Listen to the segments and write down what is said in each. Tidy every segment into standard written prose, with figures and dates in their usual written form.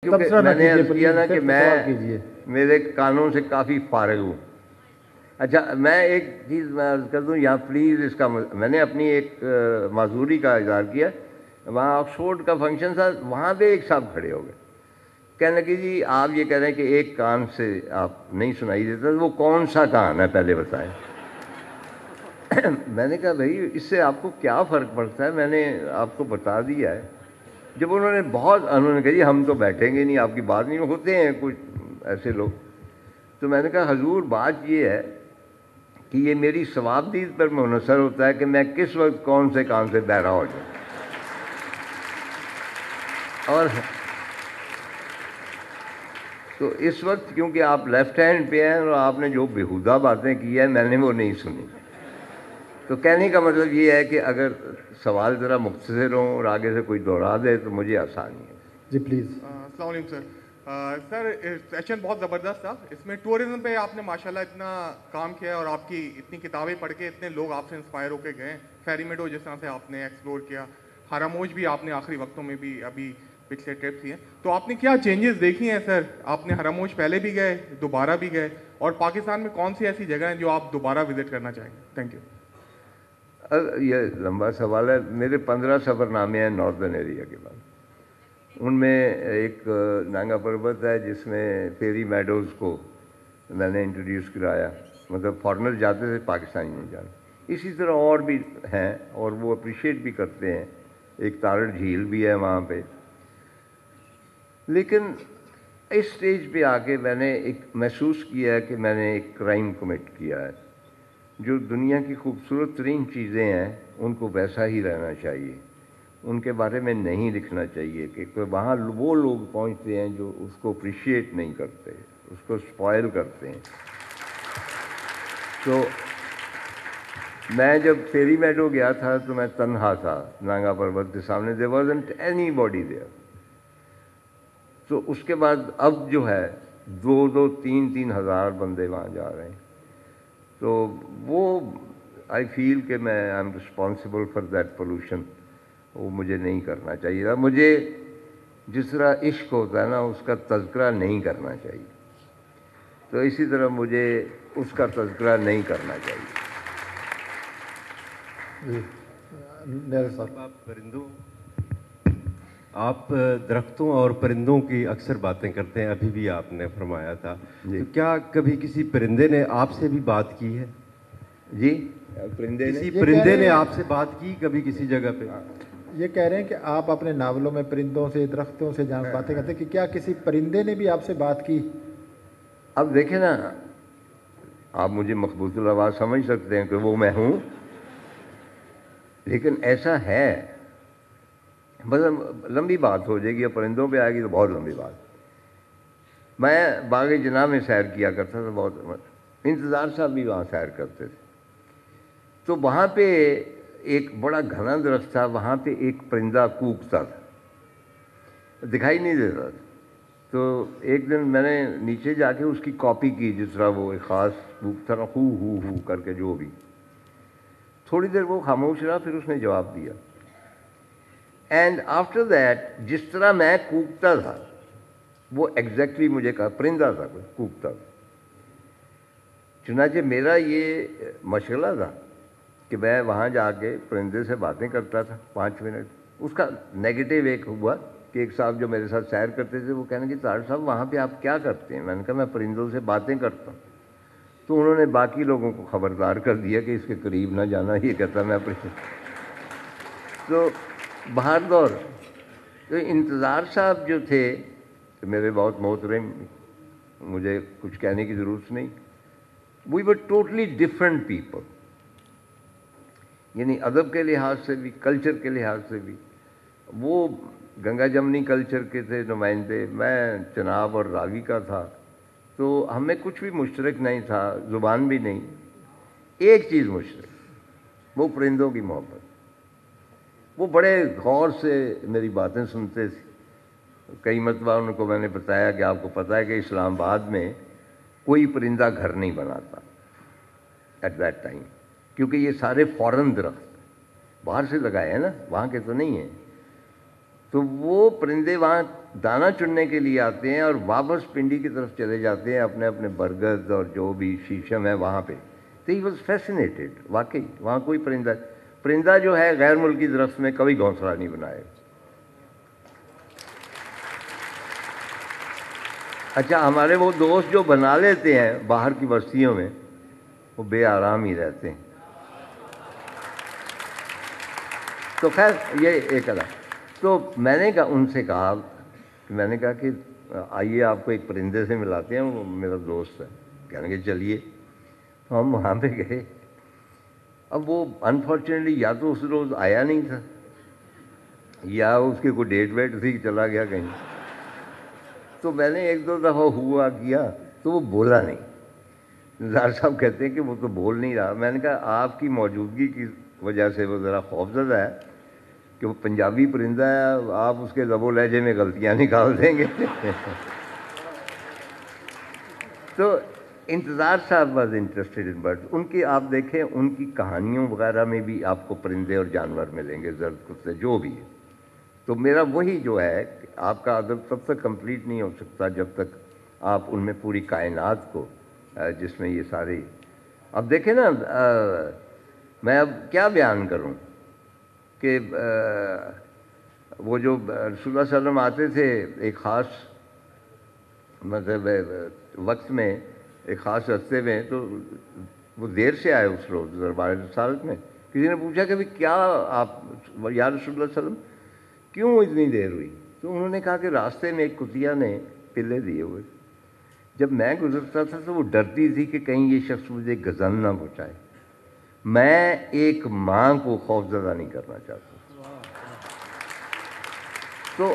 کیونکہ میں نے عرض کیا نا کہ میں میرے کانوں سے کافی فارغ ہوں. اچھا میں ایک چیز میں عرض کر دوں یہاں پلیز اس کا میں نے اپنی ایک معذوری کا اظہار کیا. وہاں آکسفورڈ کا فنکشن تھا, وہاں پہ ایک صاحب کھڑے ہو گئے, کہنے لگے جی آپ یہ کہہ رہے ہیں کہ ایک کان سے آپ نہیں سنائی دیتا, وہ کون سا کان ہے پہلے بتائیں. میں نے کہا بھائی اس سے آپ کو کیا فرق پڑتا ہے, میں نے آپ کو بتا دیا ہے. جب انہوں نے کہا جی ہم تو بیٹھیں گے نہیں, آپ کی بات نہیں, ہوتے ہیں کچھ ایسے لوگ. تو میں نے کہا حضور بات یہ ہے کہ یہ میری ثوابدید پر منحصر ہوتا ہے کہ میں کس وقت کون سے کام سے بہرا ہو جاؤں. اور تو اس وقت کیونکہ آپ لیفٹ ہینڈ پہ ہیں اور آپ نے جو بیہودہ باتیں کی ہیں میں نے وہ نہیں سنی. تو کہنے کا مطلب یہ ہے کہ اگر سوال ذرا مختصر ہوں اور آگے سے کوئی دوہرا دے تو مجھے آسانی ہے. جی پلیز. السلام علیکم سر. سر سیشن بہت زبردست تھا, اس میں ٹورزم پہ آپ نے ماشاءاللہ اتنا کام کیا ہے اور آپ کی اتنی کتابیں پڑھ کے اتنے لوگ آپ سے انسپائر ہو کے گئے. فیری میڈو جس طرح سے آپ نے ایکسپلور کیا, حرموش بھی آپ نے آخری وقتوں میں بھی ابھی پچھلے ٹرپس کیے, تو آپ نے کیا چینجز دیکھی ہیں سر؟ آپ نے حرموش پہلے بھی گئے, دوبارہ بھی گئے, اور پاکستان میں کون سی ایسی جگہ ہیں جو آپ دوبارہ وزٹ کرنا چاہیں گے؟ Thank you. یہ لمبا سوال ہے. میرے 15 سفر نامے ہیں ناردرن ایریا کے بعد. ان میں ایک نانگا پربت ہے جس میں پیری میڈوز کو میں نے انٹروڈیوس کرایا, مطلب فارنر جاتے تھے پاکستانی نہیں جاتے. اسی طرح اور بھی ہیں اور وہ اپریشیٹ بھی کرتے ہیں. ایک تارڑ جھیل بھی ہے وہاں پہ. لیکن اس سٹیج پہ آ کے میں نے ایک محسوس کیا ہے کہ میں نے ایک کرائم کمٹ کیا ہے. جو دنیا کی خوبصورت ترین چیزیں ہیں ان کو ویسا ہی رہنا چاہیے, ان کے بارے میں نہیں لکھنا چاہیے کہ وہاں وہ لوگ پہنچتے ہیں جو اس کو اپریشیٹ نہیں کرتے, اس کو اسپوائل کرتے ہیں. تو میں جب پیری میڈو گیا تھا تو میں تنہا تھا نانگا پربت کے سامنے, there wasn't anybody there. تو اس کے بعد اب جو ہے 2-3 ہزار بندے وہاں جا رہے ہیں. تو وہ آئی فیل کہ میں I am responsible for that pollution. وہ مجھے نہیں کرنا چاہیے تھا. مجھے جس طرح عشق ہوتا ہے نا اس کا تذکرہ نہیں کرنا چاہیے, تو اسی طرح مجھے اس کا تذکرہ نہیں کرنا چاہیے. آپ درختوں اور پرندوں کی اکثر باتیں کرتے ہیں, ابھی بھی آپ نے فرمایا تھا. تو کیا کبھی کسی پرندے نے آپ سے بھی بات کی ہے؟ جی کسی پرندے نے آپ سے بات کی کبھی کسی جگہ پہ؟ یہ کہہ رہے ہیں کہ آپ اپنے ناولوں میں پرندوں سے درختوں سے جہاں باتیں کرتے ہیں کہ کیا کسی پرندے نے بھی آپ سے بات کی؟ اب دیکھیں نا, آپ مجھے مقبوض الآواز سمجھ سکتے ہیں کہ وہ میں ہوں, لیکن ایسا ہے. مطلب لمبی بات ہو جائے گی, اور پرندوں پہ آئے گی تو بہت لمبی بات. میں باغ جناح میں سیر کیا کرتا تھا بہت, انتظار صاحب بھی وہاں سیر کرتے تھے. تو وہاں پہ ایک بڑا گھنا درخت تھا, وہاں پہ ایک پرندہ کوکتا تھا, دکھائی نہیں دیتا تھا. تو ایک دن میں نے نیچے جا کے اس کی کاپی کی, جس طرح وہ ایک خاص کوکتا تھا, ہو ہو ہو کر کے جو بھی. تھوڑی دیر وہ خاموش رہا, پھر اس نے جواب دیا. اینڈ آفٹر دیٹ جس طرح میں کوکتا تھا وہ ایگزیکٹلی مجھے کہا پرندہ تھا, کوئی کوکتا تھا. چنانچہ میرا یہ مشغلہ تھا کہ میں وہاں جا کے پرندے سے باتیں کرتا تھا 5 منٹ. اس کا نیگیٹو ایک ہوا کہ ایک صاحب جو میرے ساتھ سیر کرتے تھے وہ کہنے کہ طاہر صاحب وہاں پہ آپ کیا کرتے ہیں؟ میں نے کہا میں پرندوں سے باتیں کرتا ہوں. تو انہوں نے باقی لوگوں کو خبردار کر دیا کہ اس کے قریب نہ جانا, یہ کہتا میں تو باہر دور. تو انتظار صاحب جو تھے میرے بہت محترم, مجھے کچھ کہنے کی ضرورت نہیں. وی ور ٹوٹلی ڈفرینٹ پیپل, یعنی ادب کے لحاظ سے بھی, کلچر کے لحاظ سے بھی. وہ گنگا جمنی کلچر کے تھے نمائندے, میں چناب اور راوی کا تھا. تو ہمیں کچھ بھی مشترک نہیں تھا, زبان بھی نہیں. ایک چیز مشترک, وہ پرندوں کی محبت. وہ بڑے غور سے میری باتیں سنتے تھے. کئی مرتبہ ان کو میں نے بتایا کہ آپ کو پتہ ہے کہ اسلام آباد میں کوئی پرندہ گھر نہیں بناتا ایٹ دیٹ ٹائم, کیونکہ یہ سارے فارن درخت باہر سے لگائے ہیں نا, وہاں کے تو نہیں ہیں. تو وہ پرندے وہاں دانہ چننے کے لیے آتے ہیں اور واپس پنڈی کی طرف چلے جاتے ہیں اپنے اپنے برگد اور جو بھی شیشم ہے وہاں پہ. تو ہی واز فیسنیٹڈ. واقعی وہاں کوئی پرندہ جو ہے غیر ملکی درخت میں کبھی گھونسلہ نہیں بنائے. اچھا ہمارے وہ دوست جو بنا لیتے ہیں باہر کی بستیوں میں وہ بے آرام ہی رہتے ہیں. تو خیر یہ ایک ادا. تو میں نے ان سے کہا کہ آئیے آپ کو ایک پرندے سے ملاتے ہیں, وہ میرا دوست ہے. کہنے کہ چلیے. ہم وہاں پہ گئے. اب وہ انفارچونیٹلی یا تو اس روز آیا نہیں تھا یا اس کی کوئی ڈیٹ ویٹ تھی چلا گیا کہیں. تو میں نے ایک دو دفعہ ہوا کیا تو وہ بولا نہیں. نثار صاحب کہتے ہیں کہ وہ تو بول نہیں رہا. میں نے کہا آپ کی موجودگی کی وجہ سے وہ ذرا خوفزدہ ہے کہ وہ پنجابی پرندہ ہے, آپ اس کے لب و لہجے میں غلطیاں نکال دیں گے. تو انتظار صاحب واز انٹرسٹڈ ان برڈ. ان کی آپ دیکھیں ان کی کہانیوں وغیرہ میں بھی آپ کو پرندے اور جانور ملیں گے, زرد کتے جو بھی ہے. تو میرا وہی جو ہے آپ کا ادب تب تک کمپلیٹ نہیں ہو سکتا جب تک آپ ان میں پوری کائنات کو جس میں یہ ساری. اب دیکھیں نا میں اب کیا بیان کروں کہ وہ جو رسول اللہ صلی اللہ علیہ وسلم آتے تھے ایک خاص مطلب وقت میں ایک خاص رستے میں, تو وہ دیر سے آئے اس روز دربار رسالت میں. کسی نے پوچھا کہ کیا آپ یا رسول اللہ صلی اللہ علیہ وسلم کیوں اتنی دیر ہوئی؟ تو انہوں نے کہا کہ راستے میں ایک کتیا نے پلے دیے ہوئے. جب میں گزرتا تھا تو وہ ڈرتی تھی کہ کہیں یہ شخص مجھے غضب نہ پہنچائے. میں ایک ماں کو خوفزدہ نہیں کرنا چاہتا. تو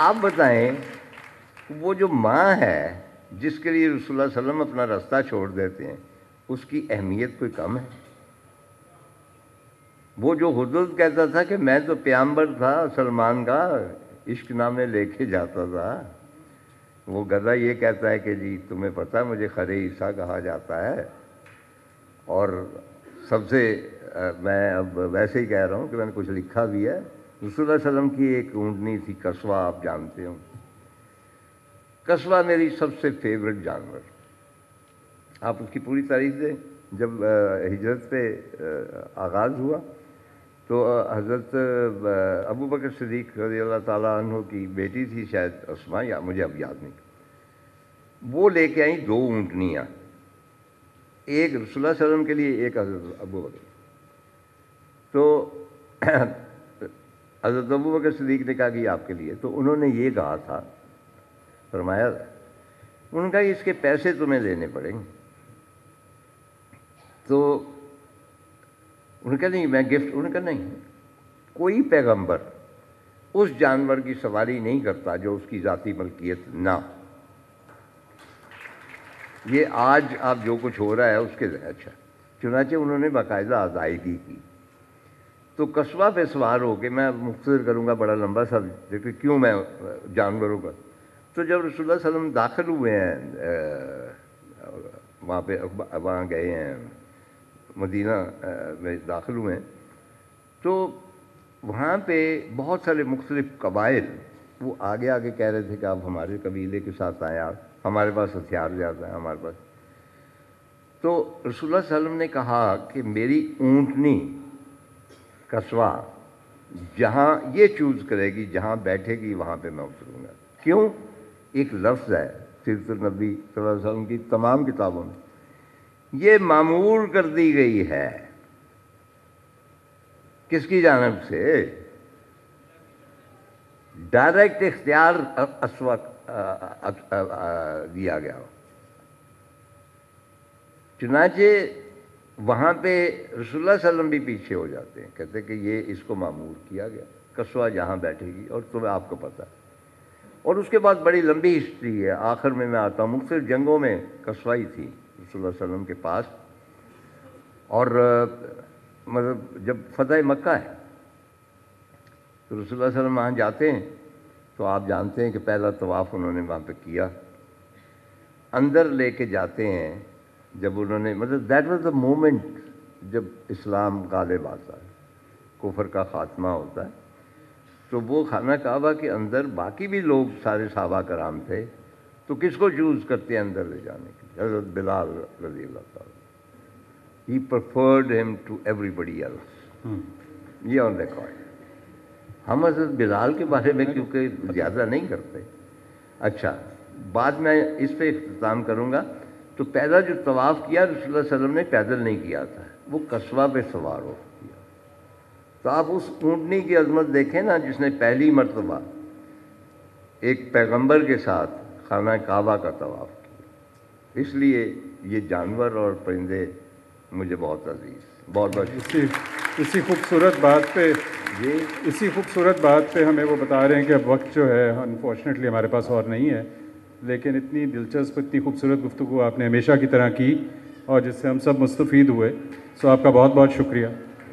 آپ بتائیں وہ جو ماں ہے جس کے لیے رسول اللہ صلی اللہ علیہ وسلم اپنا راستہ چھوڑ دیتے ہیں, اس کی اہمیت کوئی کم ہے؟ وہ جو حضرت کہتا تھا کہ میں تو پیامبر تھا سلمان کا, عشق نامے لے کے جاتا تھا. وہ گدھا یہ کہتا ہے کہ جی تمہیں پتہ مجھے خرے عیسیٰ کہا جاتا ہے. اور سب سے میں اب ویسے ہی کہہ رہا ہوں کہ میں نے کچھ لکھا بھی ہے. رسول اللہ علیہ وسلم کی ایک اونٹنی تھی کسوا, آپ جانتے ہو. کسوا میری سب سے فیوریٹ جانور. آپ اس کی پوری تاریخ دیں. جب ہجرت پہ آغاز ہوا تو حضرت ابو بکر صدیق رضی اللہ تعالیٰ عنہ کی بیٹی تھی شاید اسماء, یا مجھے اب یاد نہیں, وہ لے کے آئیں 2 اونٹنیاں, ایک رسول اللہ علیہ وسلم کے لیے ایک حضرت ابو بکر. تو حضرت ابو بکر صدیق نے کہا کہ آپ کے لیے. تو انہوں نے یہ کہا تھا, فرمایا انہوں نے کہا کہ اس کے پیسے تمہیں دینے پڑیں گے. تو انہوں نے کہا نہیں میں گفٹ. انہوں نے کہا نہیں, کوئی پیغمبر اس جانور کی سواری نہیں کرتا جو اس کی ذاتی ملکیت نہ. یہ آج آپ جو کچھ ہو رہا ہے اس کے اچھا. چنانچہ انہوں نے باقاعدہ ادائیگی کی. تو کسوا پہ سوار ہو کے, میں مختصر کروں گا بڑا لمبا سا دیکھیں کیوں میں جانوروں کا. تو جب رسول اللہ صلی اللہ علیہ وسلم داخل ہوئے ہیں وہاں پہ, وہاں گئے ہیں مدینہ میں داخل ہوئے ہیں, تو وہاں پہ بہت سارے مختلف قبائل وہ آگے آگے کہہ رہے تھے کہ آپ ہمارے قبیلے کے ساتھ آئیں, آپ ہمارے پاس ہتھیار زیادہ ہیں ہمارے پاس. تو رسول اللہ صلی اللہ علیہ وسلم نے کہا کہ میری اونٹنی کسوا جہاں یہ چوز کرے گی, جہاں بیٹھے گی وہاں پہ میں اتروں گا. کیوں؟ ایک لفظ ہے سیرت النبی صلی اللہ علیہ وسلم کی تمام کتابوں میں, یہ معمول کر دی گئی ہے. کس کی جانب سے؟ ڈائریکٹ اختیار دیا گیا. چنانچہ وہاں پہ رسول اللہ صلی اللہ علیہ وسلم بھی پیچھے ہو جاتے ہیں, کہتے ہیں کہ یہ اس کو معمول کیا گیا, کسوا جہاں بیٹھے گی. اور تمہیں آپ کو پتہ ہے. اور اس کے بعد بڑی لمبی ہسٹری ہے, آخر میں آتا ہوں. مختلف جنگوں میں کسوا ہی تھی رسول اللہ صلی اللہ علیہ وسلم کے پاس. اور مطلب جب فتح مکہ ہے تو رسول اللہ صلی اللہ علیہ وسلم وہاں جاتے ہیں, تو آپ جانتے ہیں کہ پہلا طواف انہوں نے وہاں پہ کیا. اندر لے کے جاتے ہیں جب انہوں نے, مطلب دیٹ واز دا مومنٹ جب اسلام غالب آتا ہے, کفر کا خاتمہ ہوتا ہے. تو وہ خانہ کعبہ کے اندر باقی بھی لوگ سارے صحابہ کرام تھے، تو کس کو چوز کرتے ہیں اندر لے جانے کے لیے؟ حضرت بلال رضی اللہ تعالیٰ. ہی پریفرڈ ہم ٹو ایوری بڈی ایلس. یہ آن ریکارڈ. ہم حضرت بلال کے بارے میں کیونکہ زیادہ نہیں کرتے. اچھا، بعد میں اس پہ اختتام کروں گا. تو پہلا جو طواف کیا رسول اللہ صلی اللہ علیہ وسلم نے پیدل نہیں کیا تھا، وہ قصبہ پہ سوار ہو کیا. تو آپ اس اونٹنی کی عظمت دیکھیں نا، جس نے پہلی مرتبہ ایک پیغمبر کے ساتھ خانہ کعبہ کا طواف کیا. اس لیے یہ جانور اور پرندے مجھے بہت عزیز. بہت بہت اسی خوبصورت بات پہ ہمیں وہ بتا رہے ہیں کہ اب وقت جو ہے انفارچونیٹلی ہمارے پاس اور نہیں ہے، لیکن اتنی دلچسپ، اتنی خوبصورت گفتگو آپ نے ہمیشہ کی طرح کی اور جس سے ہم سب مستفید ہوئے. سو آپ کا بہت بہت شکریہ.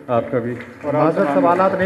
آپ کا بھی. اور سوالات نہیں